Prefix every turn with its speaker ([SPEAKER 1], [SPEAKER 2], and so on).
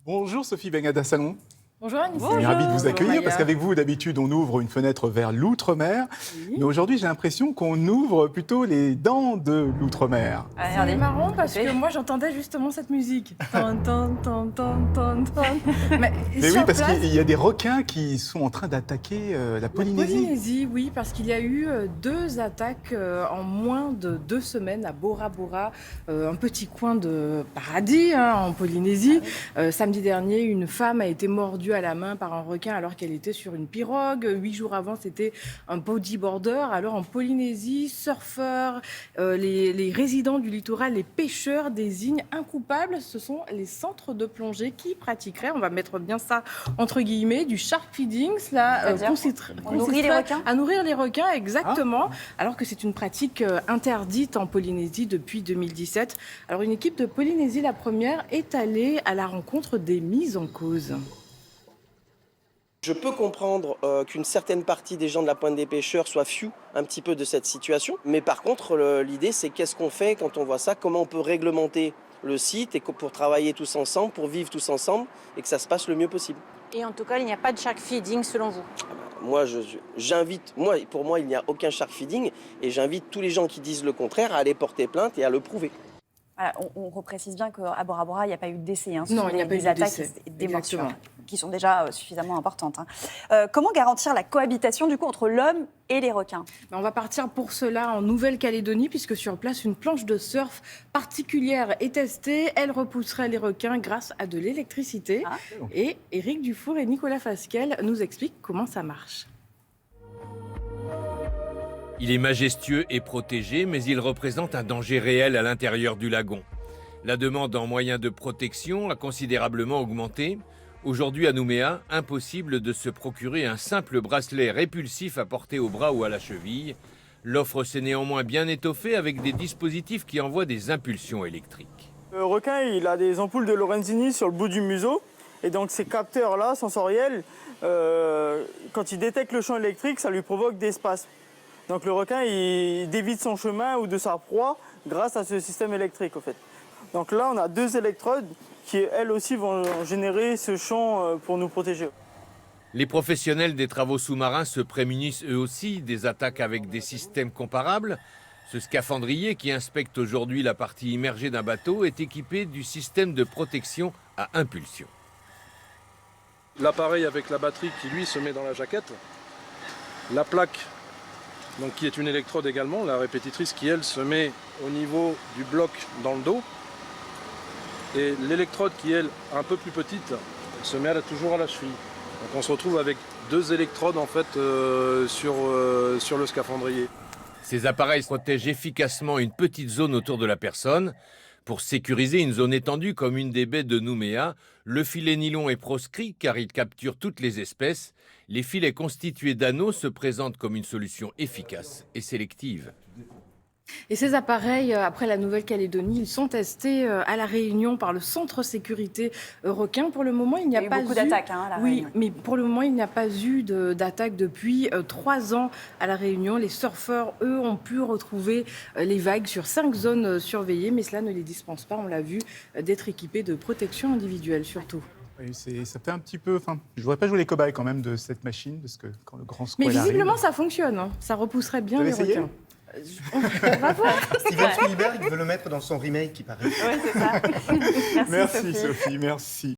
[SPEAKER 1] Bonjour Sophie Bengada-Salon.
[SPEAKER 2] Bonjour Anissa.
[SPEAKER 1] Je suis ravi de vous accueillir
[SPEAKER 2] Bonjour,
[SPEAKER 1] parce qu'avec vous, d'habitude, on ouvre une fenêtre vers l'outre-mer.
[SPEAKER 2] Oui.
[SPEAKER 1] Mais aujourd'hui, j'ai l'impression qu'on ouvre plutôt les dents de l'outre-mer.
[SPEAKER 2] C'est marrant parce que moi j'entendais justement cette musique. Tan, tan, tan, tan, tan, tan.
[SPEAKER 1] Mais oui,
[SPEAKER 2] sur
[SPEAKER 1] parce
[SPEAKER 2] place,
[SPEAKER 1] qu'il y a des requins qui sont en train d'attaquer la Polynésie.
[SPEAKER 2] Polynésie, oui, parce qu'il y a eu 2 attaques en moins de 2 semaines à Bora Bora, un petit coin de paradis en Polynésie. Samedi dernier, une femme a été mordue à la main par un requin alors qu'elle était sur une pirogue. 8 jours avant, c'était un bodyboarder. Alors en Polynésie, surfeurs, les résidents du littoral, les pêcheurs désignent incoupables. Ce sont les centres de plongée qui pratiqueraient, on va mettre bien ça entre guillemets, du shark feeding. Cela
[SPEAKER 3] On nourrit les requins
[SPEAKER 2] à nourrir les requins, exactement, alors que c'est une pratique interdite en Polynésie depuis 2017. Alors une équipe de Polynésie, la première, est allée à la rencontre des mises en cause.
[SPEAKER 4] Je peux comprendre qu'une certaine partie des gens de la Pointe des Pêcheurs soient fious un petit peu de cette situation. Mais par contre, l'idée, c'est qu'est-ce qu'on fait quand on voit ça? Comment on peut réglementer le site et pour travailler tous ensemble, pour vivre tous ensemble et que ça se passe le mieux possible.
[SPEAKER 3] Et en tout cas, il n'y a pas de shark feeding selon vous?
[SPEAKER 4] Moi, pour moi, il n'y a aucun shark feeding et j'invite tous les gens qui disent le contraire à aller porter plainte et à le prouver.
[SPEAKER 3] Voilà, on reprécise bien qu'à Bora Bora, il n'y a pas eu de décès.
[SPEAKER 2] Non, il n'y a pas eu de
[SPEAKER 3] attaques
[SPEAKER 2] décès.
[SPEAKER 3] et des morsures
[SPEAKER 2] Exactement.
[SPEAKER 3] qui sont déjà suffisamment importantes. Comment garantir la cohabitation du coup entre l'homme et les requins?
[SPEAKER 2] On va partir pour cela en Nouvelle-Calédonie, puisque sur place, une planche de surf particulière est testée. Elle repousserait les requins grâce à de l'électricité. Et Éric Dufour et Nicolas Fasquelle nous expliquent comment ça marche.
[SPEAKER 5] Il est majestueux et protégé, mais il représente un danger réel à l'intérieur du lagon. La demande en moyens de protection a considérablement augmenté. Aujourd'hui à Nouméa, impossible de se procurer un simple bracelet répulsif à porter au bras ou à la cheville. L'offre s'est néanmoins bien étoffée avec des dispositifs qui envoient des impulsions électriques.
[SPEAKER 6] Le requin, il a des ampoules de Lorenzini sur le bout du museau. Et donc ces capteurs-là, sensoriels, quand il détecte le champ électrique, ça lui provoque des spasmes. Donc le requin, il dévie de son chemin ou de sa proie grâce à ce système électrique, au fait. Donc là, on a 2 électrodes qui, elles aussi, vont générer ce champ pour nous protéger.
[SPEAKER 5] Les professionnels des travaux sous-marins se prémunissent eux aussi des attaques avec des systèmes comparables. Ce scaphandrier qui inspecte aujourd'hui la partie immergée d'un bateau est équipé du système de protection à impulsion.
[SPEAKER 7] L'appareil avec la batterie qui lui se met dans la jaquette, la plaque donc, qui est une électrode également, la répétitrice qui elle se met au niveau du bloc dans le dos, et l'électrode qui elle un peu plus petite se met toujours à la cheville. Donc on se retrouve avec 2 électrodes en fait sur le scaphandrier.
[SPEAKER 5] Ces appareils protègent efficacement une petite zone autour de la personne. Pour sécuriser une zone étendue comme une des baies de Nouméa, le filet nylon est proscrit car il capture toutes les espèces. Les filets constitués d'anneaux se présentent comme une solution efficace et sélective.
[SPEAKER 2] Et ces appareils, après la Nouvelle-Calédonie, ils sont testés à La Réunion par le Centre Sécurité Requin. Pour le moment, il n'y a pas eu
[SPEAKER 3] beaucoup d'attaques à La
[SPEAKER 2] Oui,
[SPEAKER 3] Réunion.
[SPEAKER 2] mais pour le moment, il n'y a pas eu d'attaque depuis 3 ans à La Réunion. Les surfeurs, eux, ont pu retrouver les vagues sur 5 zones surveillées, mais cela ne les dispense pas, on l'a vu, d'être équipés de protection individuelle surtout.
[SPEAKER 1] Oui, ça fait un petit peu... Enfin, je ne voudrais pas jouer les cobayes quand même de cette machine, parce que quand le grand squale
[SPEAKER 2] Mais visiblement,
[SPEAKER 1] arrive...
[SPEAKER 2] ça fonctionne. Ça repousserait bien
[SPEAKER 1] Vous
[SPEAKER 2] les
[SPEAKER 1] avez essayé
[SPEAKER 2] requins. On va voir.
[SPEAKER 8] Steven Spielberg veut le mettre dans son remake, il paraît.
[SPEAKER 3] Oui, c'est ça.
[SPEAKER 1] Merci Sophie, merci.